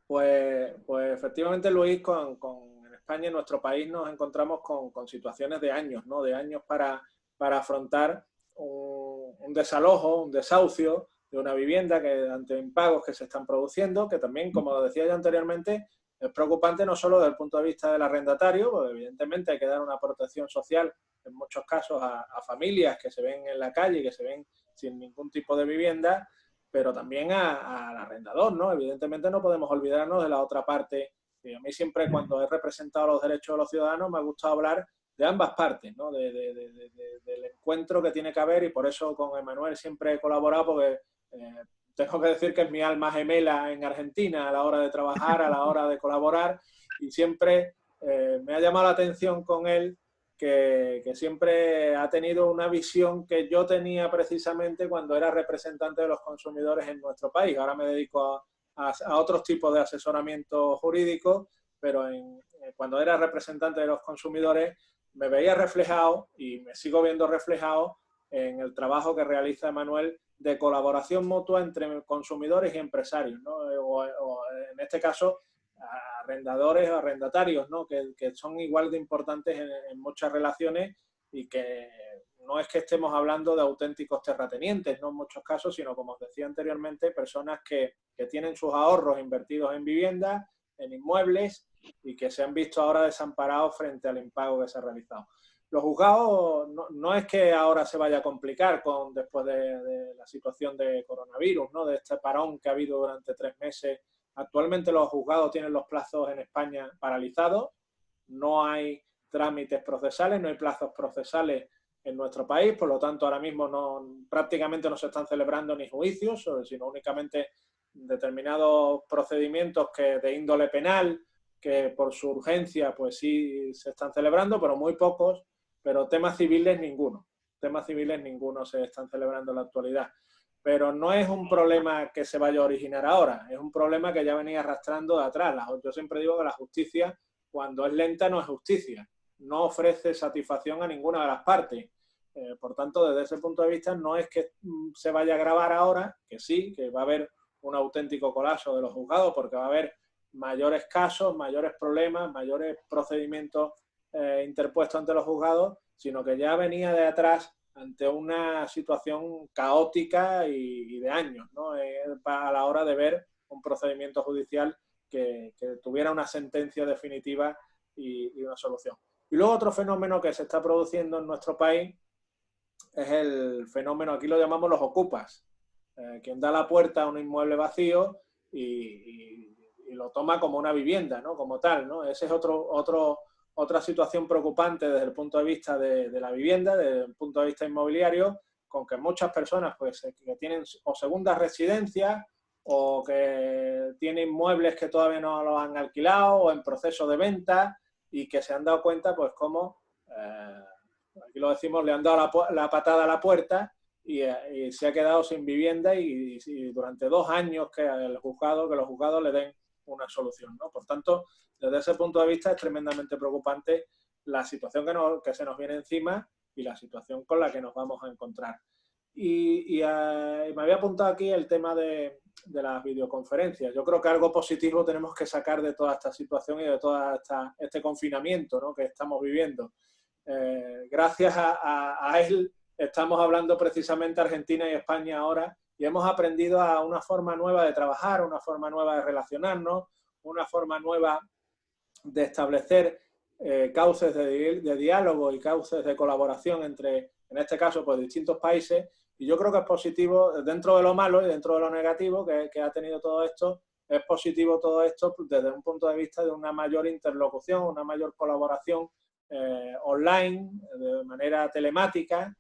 Pues efectivamente, Luis, en España, en nuestro país, nos encontramos con situaciones de años, ¿no? De años para afrontar un desalojo, un desahucio de una vivienda que ante impagos que se están produciendo, que también, como decía yo anteriormente, es preocupante no solo desde el punto de vista del arrendatario, porque evidentemente hay que dar una protección social en muchos casos a familias que se ven en la calle, que se ven sin ningún tipo de vivienda, pero también al arrendador, ¿no? Evidentemente no podemos olvidarnos de la otra parte. Y a mí siempre, cuando he representado los derechos de los ciudadanos, me ha gustado hablar de ambas partes, ¿no? Del encuentro que tiene que haber, y por eso con Emanuel siempre he colaborado, porque tengo que decir que es mi alma gemela en Argentina a la hora de trabajar, a la hora de colaborar, y siempre me ha llamado la atención con él que siempre ha tenido una visión que yo tenía precisamente cuando era representante de los consumidores en nuestro país. Ahora me dedico a otros tipos de asesoramiento jurídico, pero cuando era representante de los consumidores me veía reflejado y me sigo viendo reflejado en el trabajo que realiza Emanuel de colaboración mutua entre consumidores y empresarios, ¿no? O en este caso, arrendadores o arrendatarios, ¿no? Que son igual de importantes en muchas relaciones, y que no es que estemos hablando de auténticos terratenientes, no en muchos casos, sino, como os decía anteriormente, personas que tienen sus ahorros invertidos en viviendas, en inmuebles, y que se han visto ahora desamparados frente al impago que se ha realizado. Los juzgados no es que ahora se vaya a complicar después de la situación de coronavirus, ¿no? De este parón que ha habido durante 3 meses. Actualmente los juzgados tienen los plazos en España paralizados, no hay trámites procesales, no hay plazos procesales en nuestro país, por lo tanto ahora mismo prácticamente no se están celebrando ni juicios, sino únicamente determinados procedimientos de índole penal, que por su urgencia pues sí se están celebrando, pero muy pocos, pero temas civiles ninguno se están celebrando en la actualidad. Pero no es un problema que se vaya a originar ahora, es un problema que ya venía arrastrando de atrás. Yo siempre digo que la justicia, cuando es lenta, no es justicia, no ofrece satisfacción a ninguna de las partes. Por tanto, desde ese punto de vista, no es que se vaya a agravar ahora, que sí, que va a haber un auténtico colapso de los juzgados, porque va a haber mayores casos, mayores problemas, mayores procedimientos interpuestos ante los juzgados, sino que ya venía de atrás ante una situación caótica y de años, ¿no? A la hora de ver un procedimiento judicial que tuviera una sentencia definitiva y una solución. Y luego otro fenómeno que se está produciendo en nuestro país es el fenómeno, aquí lo llamamos los ocupas, quien da la puerta a un inmueble vacío y lo toma como una vivienda, ¿no? Como tal, ¿no? Ese es otra situación preocupante desde el punto de vista de la vivienda, desde el punto de vista inmobiliario, con que muchas personas pues, que tienen o segundas residencias o que tienen inmuebles que todavía no los han alquilado o en proceso de venta, y que se han dado cuenta pues cómo, aquí lo decimos, le han dado la patada a la puerta y se ha quedado sin vivienda y durante 2 años que los juzgados le den una solución, ¿no? Por tanto, desde ese punto de vista es tremendamente preocupante la situación que se nos viene encima y la situación con la que nos vamos a encontrar. Y me había apuntado aquí el tema de las videoconferencias. Yo creo que algo positivo tenemos que sacar de toda esta situación y de todo este confinamiento, ¿no?, que estamos viviendo. Gracias a él estamos hablando precisamente Argentina y España ahora, y hemos aprendido a una forma nueva de trabajar, una forma nueva de relacionarnos, una forma nueva de establecer cauces de diálogo y cauces de colaboración entre, en este caso, pues distintos países. Y yo creo que es positivo, dentro de lo malo y dentro de lo negativo que ha tenido todo esto, es positivo todo esto desde un punto de vista de una mayor interlocución, una mayor colaboración online, de manera telemática,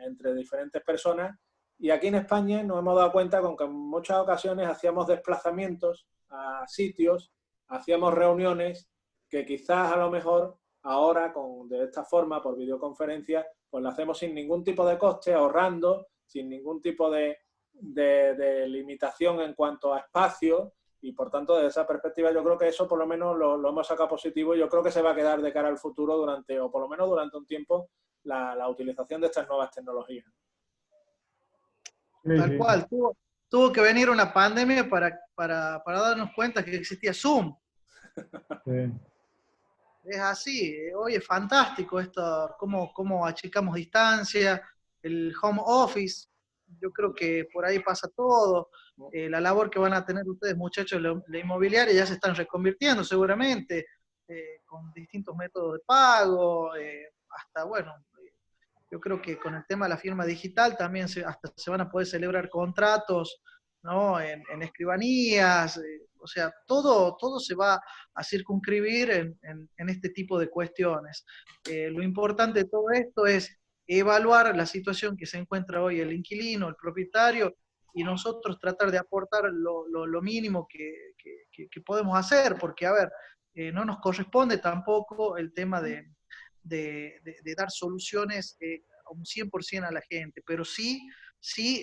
entre diferentes personas. Y aquí en España nos hemos dado cuenta con que en muchas ocasiones hacíamos desplazamientos a sitios, hacíamos reuniones que quizás a lo mejor ahora de esta forma, por videoconferencia, pues lo hacemos sin ningún tipo de coste, ahorrando, sin ningún tipo de limitación en cuanto a espacio, y por tanto desde esa perspectiva yo creo que eso por lo menos lo hemos sacado positivo, y yo creo que se va a quedar de cara al futuro o por lo menos durante un tiempo, la utilización de estas nuevas tecnologías. Sí, Tal sí, cual, tuvo que venir una pandemia para darnos cuenta que existía Zoom. Sí. Es así, hoy es fantástico esto, cómo achicamos distancia, el home office, yo creo que por ahí pasa todo, la labor que van a tener ustedes muchachos de la inmobiliaria ya se están reconvirtiendo seguramente, con distintos métodos de pago, hasta bueno, yo creo que con el tema de la firma digital también hasta se van a poder celebrar contratos, ¿no? En escribanías, o sea, todo se va a circunscribir en este tipo de cuestiones. Lo importante de todo esto es evaluar la situación que se encuentra hoy el inquilino, el propietario, y nosotros tratar de aportar lo mínimo que podemos hacer, porque, a ver, no nos corresponde tampoco el tema de dar soluciones a un 100% a la gente, pero sí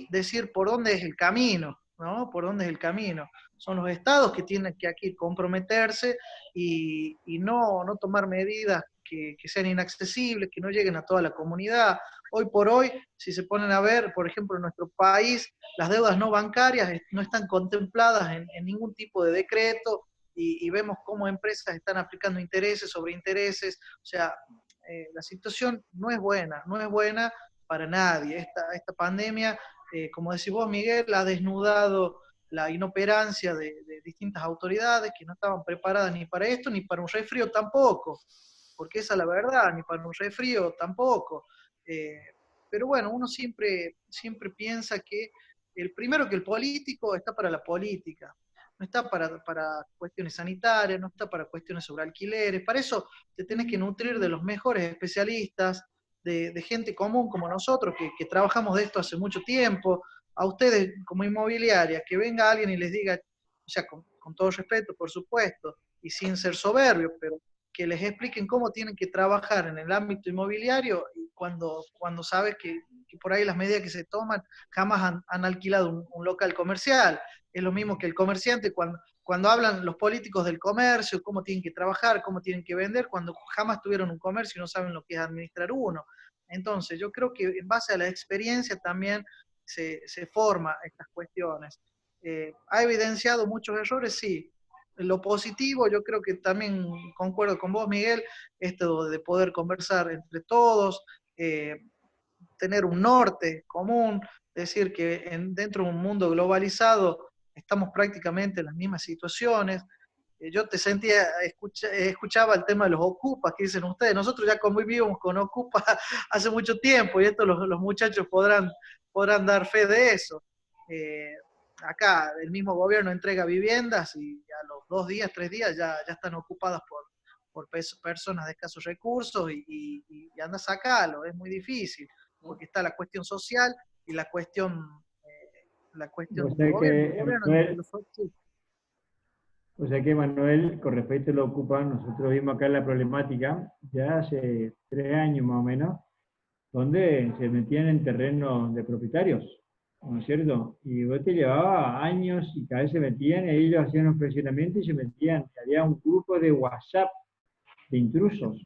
decir por dónde es el camino, ¿no? Por dónde es el camino. Son los estados que tienen que aquí comprometerse y no tomar medidas que sean inaccesibles, que no lleguen a toda la comunidad. Hoy por hoy, si se ponen a ver, por ejemplo, en nuestro país, las deudas no bancarias no están contempladas en ningún tipo de decreto y vemos cómo empresas están aplicando intereses sobre intereses. O sea, la situación no es buena para nadie. Esta pandemia, como decís vos, Miguel, ha desnudado la inoperancia de distintas autoridades que no estaban preparadas ni para esto, ni para un resfrío tampoco, porque esa es la verdad, ni para un resfrío tampoco. Pero bueno, uno siempre piensa que el político está para la política, no está para cuestiones sanitarias, no está para cuestiones sobre alquileres, para eso te tenés que nutrir de los mejores especialistas, de gente común como nosotros, que trabajamos de esto hace mucho tiempo, a ustedes como inmobiliaria, que venga alguien y les diga, o sea, con todo respeto, por supuesto, y sin ser soberbio, pero que les expliquen cómo tienen que trabajar en el ámbito inmobiliario y cuando sabes que por ahí las medidas que se toman jamás han alquilado un local comercial. Es lo mismo que el comerciante cuando hablan los políticos del comercio, cómo tienen que trabajar, cómo tienen que vender, cuando jamás tuvieron un comercio y no saben lo que es administrar uno. Entonces, yo creo que en base a la experiencia también se forma estas cuestiones. ¿Ha evidenciado muchos errores? Sí. Lo positivo, yo creo que también concuerdo con vos, Miguel, esto de poder conversar entre todos, tener un norte común, decir que dentro de un mundo globalizado estamos prácticamente en las mismas situaciones. Yo te sentía, escuchaba el tema de los ocupas que dicen ustedes. Nosotros ya convivimos con ocupas hace mucho tiempo y esto los muchachos podrán dar fe de eso. Acá el mismo gobierno entrega viviendas y a los 2 días, 3 días ya están ocupadas por personas de escasos recursos y anda a sacarlo. Es muy difícil porque está la cuestión social y la cuestión O de sea gobierno. El que, gobierno Manuel, Manuel, con respecto a lo ocupa, nosotros vimos acá la problemática ya hace 3 años más o menos, donde se metían en terrenos de propietarios, ¿no es cierto? Y vos te llevaba años y cada vez se metían, y ellos hacían un presionamiento y se metían. Había un grupo de WhatsApp de intrusos.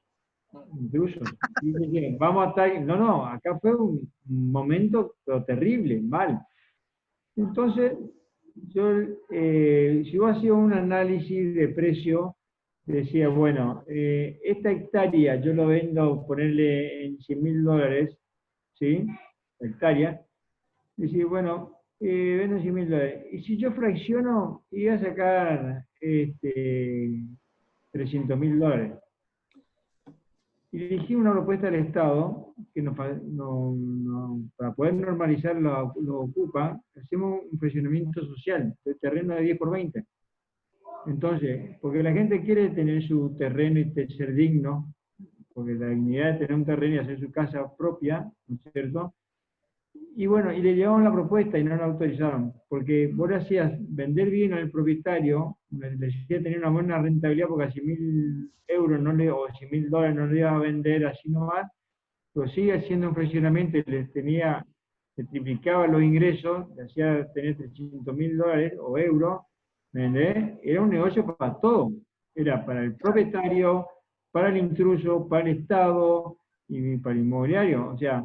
Y decían, vamos a estar... No, acá fue un momento pero terrible, mal. Entonces, si vos hacías un análisis de precio, decía, bueno, esta hectárea yo lo vendo, ponerle en $100.000, ¿sí? Hectárea. Decía, bueno, vendo $100.000. Y si yo fracciono, iba a sacar $300.000. Y dirigí una propuesta al Estado que para poder normalizar lo ocupa, hacemos un fraccionamiento social de terreno de 10 por 20. Entonces, porque la gente quiere tener su terreno y ser digno, porque la dignidad de tener un terreno y hacer su casa propia, ¿no es cierto? Y bueno, y le llevaron la propuesta y no la autorizaron, porque vos le hacías vender bien al propietario, le decía tener una buena rentabilidad porque a 100.000 euros o $100.000 no le iba a vender así nomás, pero sigue haciendo un fraccionamiento y le triplicaba los ingresos, le hacía tener $300.000 o euros, ¿me entendés? Era un negocio para todo, era para el propietario, para el intruso, para el Estado y para el inmobiliario, o sea,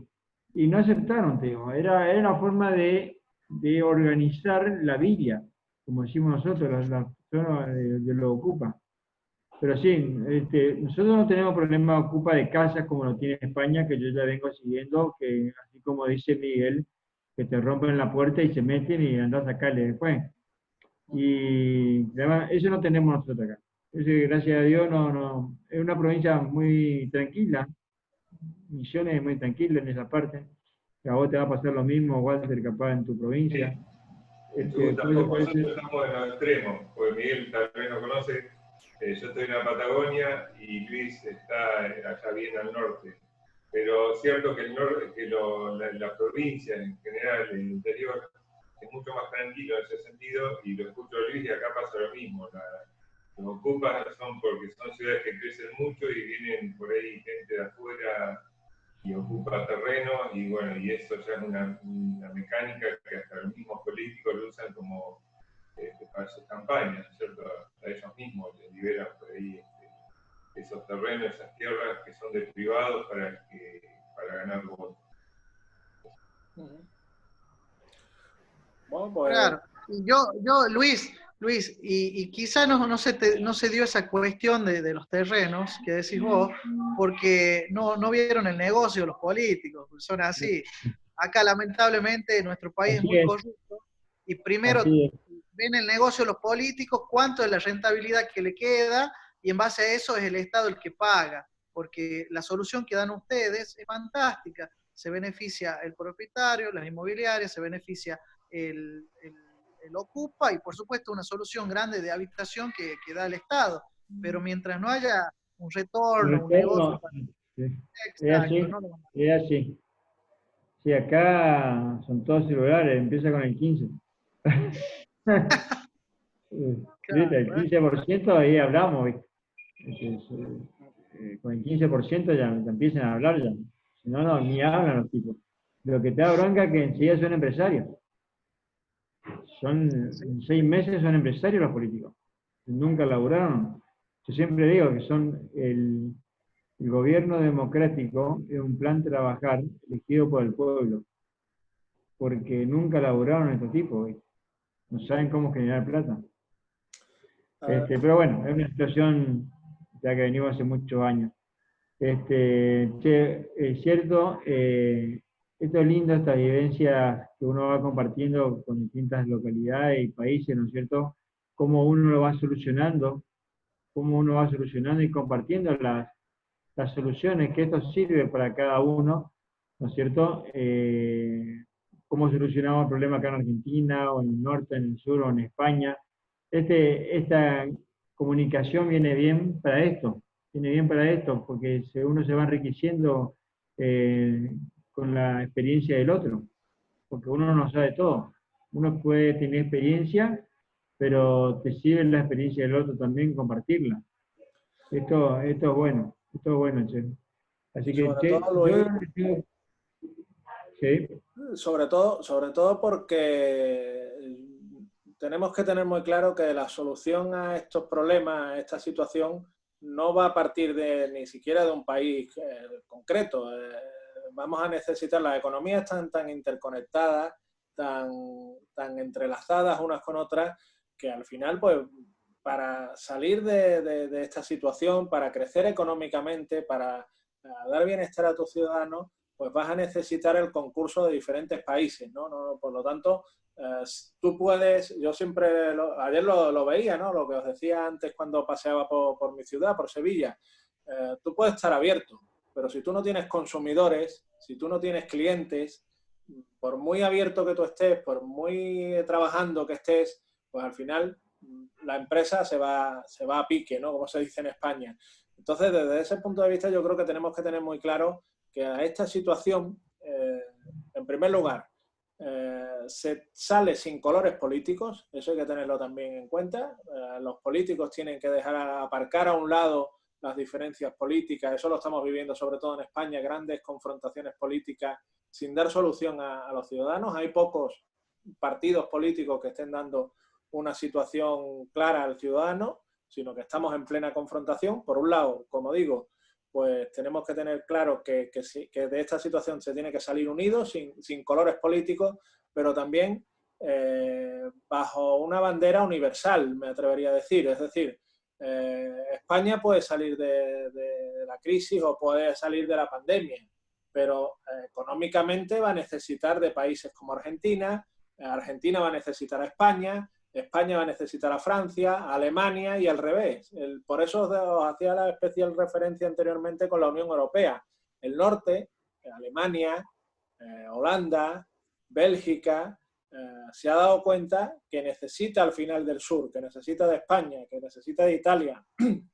y no aceptaron, te digo. Era una forma de de organizar la villa, como decimos nosotros, la zona de lo ocupa. Pero sí, nosotros no tenemos problema de ocupa de casas como lo tiene España, que yo ya vengo siguiendo, que así como dice Miguel, que te rompen la puerta y se meten y andas a sacarle después. Y además, eso no tenemos nosotros acá. Gracias a Dios, es una provincia muy tranquila. Misiones es muy tranquila en esa parte. A vos te va a pasar lo mismo, Walter, capaz en tu provincia. Sí. Nosotros estamos en los extremos, porque Miguel tal vez no conoce. Yo estoy en la Patagonia y Luis está allá bien al norte. Pero es cierto que la provincia en general, el interior, es mucho más tranquilo en ese sentido, y lo escucho a Luis y acá pasa lo mismo. Los ocupas son porque son ciudades que crecen mucho y vienen por ahí gente de afuera y ocupa terrenos, y bueno, y eso ya es una mecánica que hasta los mismos políticos lo usan como para sus campañas, ¿cierto? A ellos mismos les liberan por ahí esos terrenos, esas tierras que son de privados para ganar votos. Bueno, pues... Claro. Y Luis, y quizá no se dio esa cuestión de los terrenos que decís vos, porque no vieron el negocio los políticos, son así. Acá lamentablemente nuestro país es muy corrupto, y primero ven el negocio los políticos, cuánto es la rentabilidad que le queda, y en base a eso es el Estado el que paga, porque la solución que dan ustedes es fantástica. Se beneficia el propietario, las inmobiliarias, se beneficia el ocupa, y por supuesto una solución grande de habitación que da el Estado. Pero mientras no haya un retorno, un negocio... Es así. Sí, acá son todos celulares, empieza con el 15. Claro, el 15% ahí hablamos. Con el 15% ya empiezan a hablar ya. Si no, ni hablan los tipos. Lo que te da bronca es que enseguida son empresarios. En 6 meses son empresarios los políticos. Nunca laburaron. Yo siempre digo que son el gobierno democrático, es un plan trabajar elegido por el pueblo. Porque nunca laburaron estos tipos. No saben cómo generar plata. Pero bueno, es una situación ya que venimos hace muchos años. Es cierto, esto es lindo, estas vivencias que uno va compartiendo con distintas localidades y países, ¿no es cierto? Cómo uno lo va solucionando, y compartiendo las soluciones, que esto sirve para cada uno, ¿no es cierto? Cómo solucionamos el problema acá en Argentina, o en el norte, en el sur, o en España. Esta comunicación viene bien para esto, porque uno se va enriqueciendo con la experiencia del otro, porque uno no sabe todo. Uno puede tener experiencia, pero te sirve la experiencia del otro también compartirla. Esto es bueno, che. Así que, sobre todo porque tenemos que tener muy claro que la solución a estos problemas, a esta situación, no va a partir ni siquiera de un país concreto. Vamos a necesitar, las economías están tan interconectadas, tan entrelazadas unas con otras, que al final, pues, para salir de esta situación, para crecer económicamente, para dar bienestar a tus ciudadanos, pues vas a necesitar el concurso de diferentes países, ¿no? Por lo tanto, tú puedes, yo siempre, ayer lo veía, ¿no? Lo que os decía antes cuando paseaba por mi ciudad, por Sevilla, tú puedes estar abierto, pero si tú no tienes consumidores, si tú no tienes clientes, por muy abierto que tú estés, por muy trabajando que estés, pues al final la empresa se va a pique, ¿no? Como se dice en España. Entonces, desde ese punto de vista, yo creo que tenemos que tener muy claro que a esta situación, en primer lugar, se sale sin colores políticos, eso hay que tenerlo también en cuenta. Los políticos tienen que aparcar a un lado las diferencias políticas, eso lo estamos viviendo sobre todo en España, grandes confrontaciones políticas sin dar solución a los ciudadanos. Hay pocos partidos políticos que estén dando una situación clara al ciudadano, sino que estamos en plena confrontación. Por un lado, como digo, pues tenemos que tener claro que de esta situación se tiene que salir unidos, sin colores políticos, pero también bajo una bandera universal, me atrevería a decir. Es decir, España puede salir de la crisis o puede salir de la pandemia, pero económicamente va a necesitar de países como Argentina, Argentina va a necesitar a España, España va a necesitar a Francia, a Alemania y al revés. Por eso os hacía la especial referencia anteriormente con la Unión Europea. El norte, Alemania, Holanda, Bélgica, se ha dado cuenta que necesita al final del sur, que necesita de España, que necesita de Italia,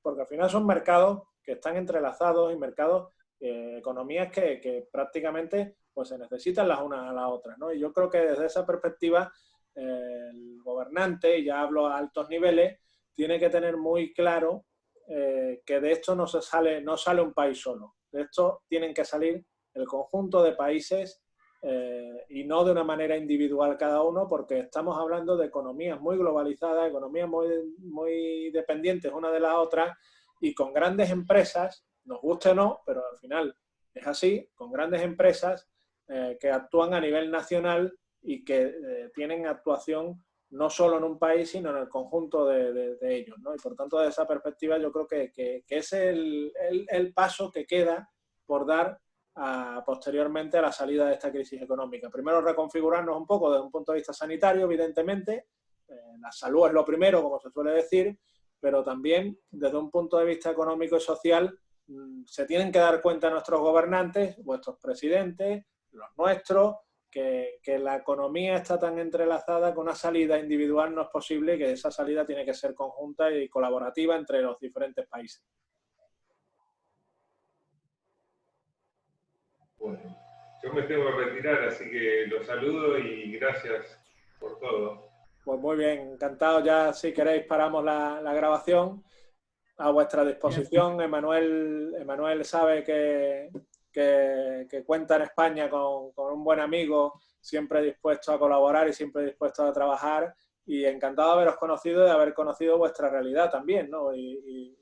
porque al final son mercados que están entrelazados y mercados, economías que prácticamente pues, se necesitan las unas a las otras, ¿no? Y yo creo que desde esa perspectiva el gobernante, y ya hablo a altos niveles, tiene que tener muy claro que de esto no sale un país solo. De esto tienen que salir el conjunto de países y no de una manera individual cada uno, porque estamos hablando de economías muy globalizadas, economías muy dependientes una de la otra y con grandes empresas, nos guste o no, pero al final es así, con grandes empresas que actúan a nivel nacional y que tienen actuación no solo en un país, sino en el conjunto de ellos, ¿no? Y por tanto, desde esa perspectiva, yo creo que es el paso que queda por dar posteriormente a la salida de esta crisis económica. Primero, reconfigurarnos un poco desde un punto de vista sanitario, evidentemente. La salud es lo primero, como se suele decir, pero también desde un punto de vista económico y social se tienen que dar cuenta nuestros gobernantes, vuestros presidentes, los nuestros, que la economía está tan entrelazada que una salida individual no es posible y que esa salida tiene que ser conjunta y colaborativa entre los diferentes países. Bueno, yo me tengo que retirar, así que los saludo y gracias por todo. Pues muy bien, encantado. Ya si queréis paramos la grabación. A vuestra disposición. Emanuel sabe que cuenta en España con un buen amigo, siempre dispuesto a colaborar y siempre dispuesto a trabajar, y encantado de haberos conocido y de haber conocido vuestra realidad también, ¿no? Y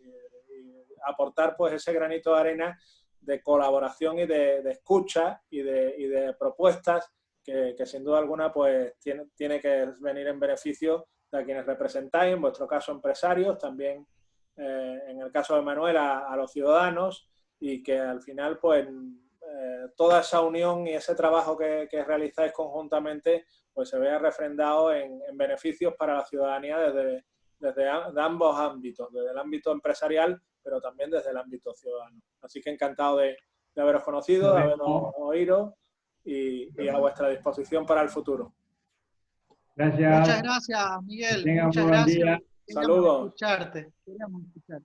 aportar pues ese granito de arena de colaboración y de escucha y de propuestas que sin duda alguna pues tiene que venir en beneficio de quienes representáis, en vuestro caso empresarios, también en el caso de Manuel a los ciudadanos, y que al final pues toda esa unión y ese trabajo que realizáis conjuntamente pues se vea refrendado en beneficios para la ciudadanía desde ambos ámbitos, desde el ámbito empresarial, pero también desde el ámbito ciudadano. Así que encantado de haberos conocido, de haberos oído y a vuestra disposición para el futuro. Gracias. Muchas gracias, Miguel. Que tengan Muchas un buen gracias. día. Saludos. Queríamos escucharte.